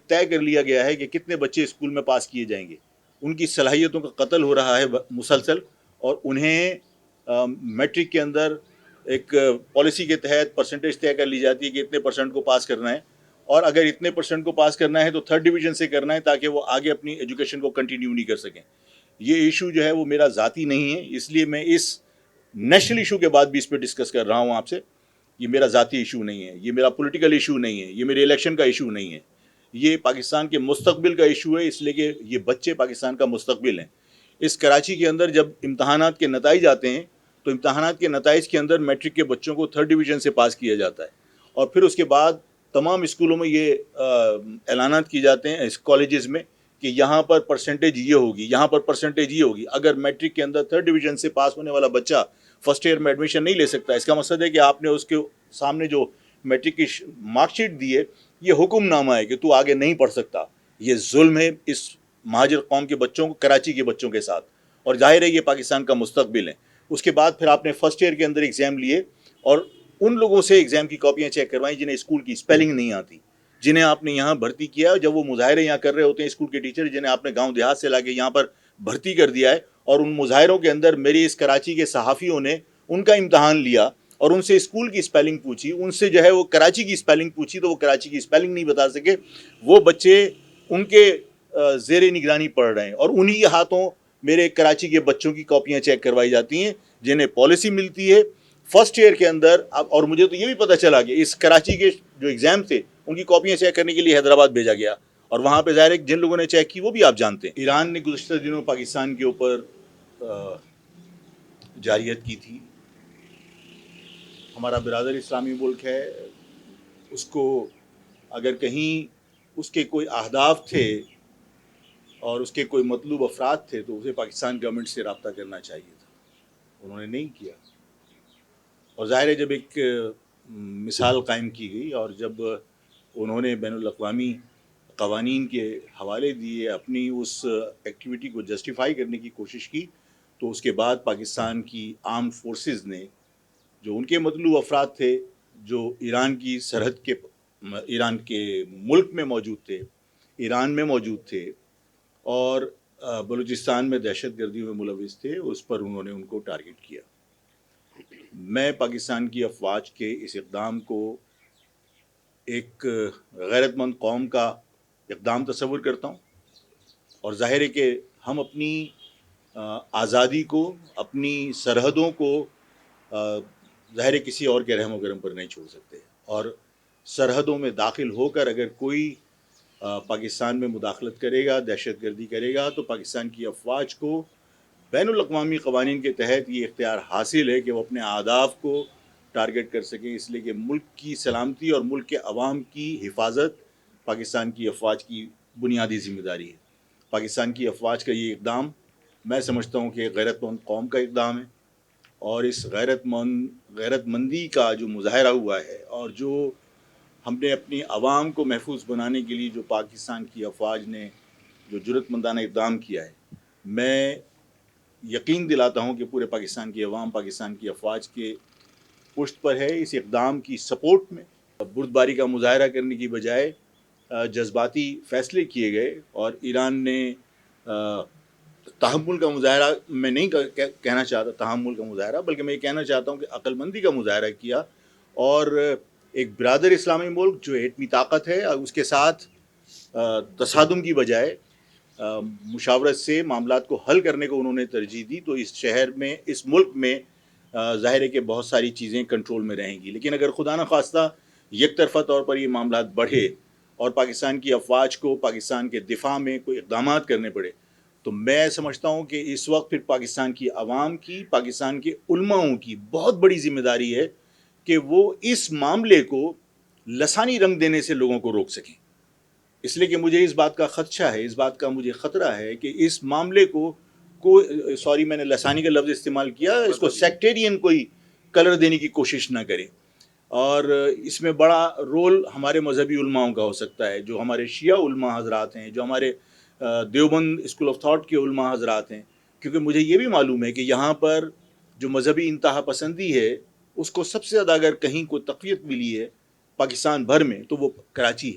طے کر لیا گیا ہے کہ کتنے بچے اسکول میں پاس کیے جائیں گے. ان کی صلاحیتوں کا قتل ہو رہا ہے مسلسل, اور انہیں میٹرک کے اندر ایک پالیسی کے تحت پرسنٹیج طے کر لی جاتی ہے کہ اتنے پرسنٹ کو پاس کرنا ہے, اور اگر اتنے پرسنٹ کو پاس کرنا ہے تو 3rd ڈویژن سے کرنا ہے تاکہ وہ آگے اپنی ایجوکیشن کو کنٹینیو نہیں کر سکیں. یہ ایشو جو ہے وہ میرا ذاتی نہیں ہے, اس لیے میں اس نیشنل ایشو کے بعد بھی اس پہ ڈسکس کر رہا ہوں آپ سے. یہ میرا ذاتی ایشو نہیں ہے, یہ میرا پولیٹیکل ایشو نہیں ہے, یہ میرے الیکشن کا ایشو نہیں ہے, یہ پاکستان کے مستقبل کا ایشو ہے, اس لیے کہ یہ بچے پاکستان کا مستقبل ہیں. اس کراچی کے اندر جب امتحانات کے نتائج آتے ہیں تو امتحانات کے نتائج کے اندر میٹرک کے بچوں کو 3rd ڈویژن سے پاس کیا جاتا ہے, اور پھر اس کے بعد تمام اسکولوں میں یہ اعلانات کیے جاتے ہیں اس کالجز میں کہ یہاں پر پرسنٹیج یہ ہوگی, یہاں پر پرسنٹیج یہ ہوگی. اگر میٹرک کے اندر 3rd ڈویژن سے پاس ہونے والا بچہ فرسٹ ایئر میں ایڈمیشن نہیں لے سکتا, اس کا مقصد ہے کہ آپ نے اس کے سامنے جو میٹرک کی مارک شیٹ دی ہے یہ حکم نامہ ہے کہ تو آگے نہیں پڑھ سکتا. یہ ظلم ہے اس مہاجر قوم کے بچوں کو, کراچی کے بچوں کے ساتھ, اور ظاہر ہے یہ پاکستان کا مستقبل ہے. اس کے بعد پھر آپ نے فرسٹ ایئر کے اندر ایگزام لیے اور ان لوگوں سے ایگزام کی کاپیاں چیک کروائیں جنہیں اسکول کی اسپیلنگ نہیں آتی, جنہیں آپ نے یہاں بھرتی کیا, جب وہ مظاہرے یہاں کر رہے ہوتے ہیں اسکول کے ٹیچر جنہیں آپ نے گاؤں دیہات سے لا کے یہاں پر بھرتی کر دیا ہے, اور ان مظاہروں کے اندر میری اس کراچی کے صحافیوں نے ان کا امتحان لیا اور ان سے اسکول کی اسپیلنگ پوچھی, ان سے جو ہے وہ کراچی کی اسپیلنگ پوچھی تو وہ کراچی کی اسپیلنگ نہیں بتا سکے. وہ بچے ان کے زیر نگرانی پڑھ رہے ہیں, اور انہی ہاتھوں میرے کراچی کے بچوں کی کاپیاں چیک کروائی جاتی ہیں جنہیں پالیسی ملتی ہے فرسٹ ایئر کے اندر. اور مجھے تو یہ بھی پتہ چلا کہ اس کراچی کے جو ایگزام تھے ان کی کاپیاں چیک کرنے کے لیے حیدرآباد بھیجا گیا, اور وہاں پہ ظاہر ہے جن لوگوں نے چیک کی وہ بھی آپ جانتے ہیں. ایران نے گزشتہ دنوں پاکستان کے اوپر جارحیت کی تھی. ہمارا برادر اسلامی ملک ہے, اس کو اگر کہیں اس کے کوئی اہداف تھے اور اس کے کوئی مطلوب افراد تھے تو اسے پاکستان گورنمنٹ سے رابطہ کرنا چاہیے تھا, انہوں نے نہیں کیا. اور ظاہر ہے جب ایک مثال قائم کی گئی اور جب انہوں نے بین الاقوامی قوانین کے حوالے دیے, اپنی اس ایکٹیویٹی کو جسٹیفائی کرنے کی کوشش کی, تو اس کے بعد پاکستان کی آرمڈ فورسز نے جو ان کے مطلوب افراد تھے جو ایران کی سرحد کے ایران کے ملک میں موجود تھے, ایران میں موجود تھے اور بلوچستان میں دہشت گردی میں ملوث تھے, اس پر انہوں نے ان کو ٹارگٹ کیا. میں پاکستان کی افواج کے اس اقدام کو ایک غیرت مند قوم کا اقدام تصور کرتا ہوں, اور ظاہر ہے کہ ہم اپنی آزادی کو, اپنی سرحدوں کو ظاہر ہے کسی اور کے رحم و کرم پر نہیں چھوڑ سکتے, اور سرحدوں میں داخل ہو کر اگر کوئی پاکستان میں مداخلت کرے گا, دہشت گردی کرے گا, تو پاکستان کی افواج کو بین الاقوامی قوانین کے تحت یہ اختیار حاصل ہے کہ وہ اپنے اہداف کو ٹارگٹ کر سکیں, اس لیے کہ ملک کی سلامتی اور ملک کے عوام کی حفاظت پاکستان کی افواج کی بنیادی ذمہ داری ہے. پاکستان کی افواج کا یہ اقدام میں سمجھتا ہوں کہ غیرت مند قوم کا اقدام ہے, اور اس غیرت مندی کا جو مظاہرہ ہوا ہے اور جو ہم نے اپنی عوام کو محفوظ بنانے کے لیے جو پاکستان کی افواج نے جو جرأت مندانہ اقدام کیا ہے, میں یقین دلاتا ہوں کہ پورے پاکستان کی عوام پاکستان کی افواج کے پشت پر ہے. اس اقدام کی سپورٹ میں بردباری کا مظاہرہ کرنے کی بجائے جذباتی فیصلے کیے گئے, اور ایران نے تحمل کا مظاہرہ, میں نہیں کہنا چاہتا تحمل کا مظاہرہ, بلکہ میں یہ کہنا چاہتا ہوں کہ عقل مندی کا مظاہرہ کیا, اور ایک برادر اسلامی ملک جو ایٹمی طاقت ہے اس کے ساتھ تصادم کی بجائے مشاورت سے معاملات کو حل کرنے کو انہوں نے ترجیح دی. تو اس شہر میں, اس ملک میں ظاہر ہے کہ بہت ساری چیزیں کنٹرول میں رہیں گی, لیکن اگر خدا نخواستہ یک طرفہ طور پر یہ معاملات بڑھے اور پاکستان کی افواج کو پاکستان کے دفاع میں کوئی اقدامات کرنے پڑے, تو میں سمجھتا ہوں کہ اس وقت پھر پاکستان کی عوام کی, پاکستان کے علماؤں کی بہت بڑی ذمہ داری ہے کہ وہ اس معاملے کو لسانی رنگ دینے سے لوگوں کو روک سکیں. اس لیے کہ مجھے اس بات کا خدشہ ہے, اس بات کا مجھے خطرہ ہے کہ اس معاملے کو سوری میں نے لسانی کا لفظ استعمال کیا, اس کو سیکٹیرین کوئی کلر دینے کی کوشش نہ کرے, اور اس میں بڑا رول ہمارے مذہبی علماؤں کا ہو سکتا ہے, جو ہمارے شیعہ علماء حضرات ہیں, جو ہمارے دیوبند اسکول آف تھاٹ کے علماء حضرات ہیں, کیونکہ مجھے یہ بھی معلوم ہے کہ یہاں پر جو مذہبی انتہا پسندی ہے اس کو سب سے زیادہ اگر کہیں کوئی تقویت ملی ہے پاکستان بھر میں تو وہ کراچی ہے.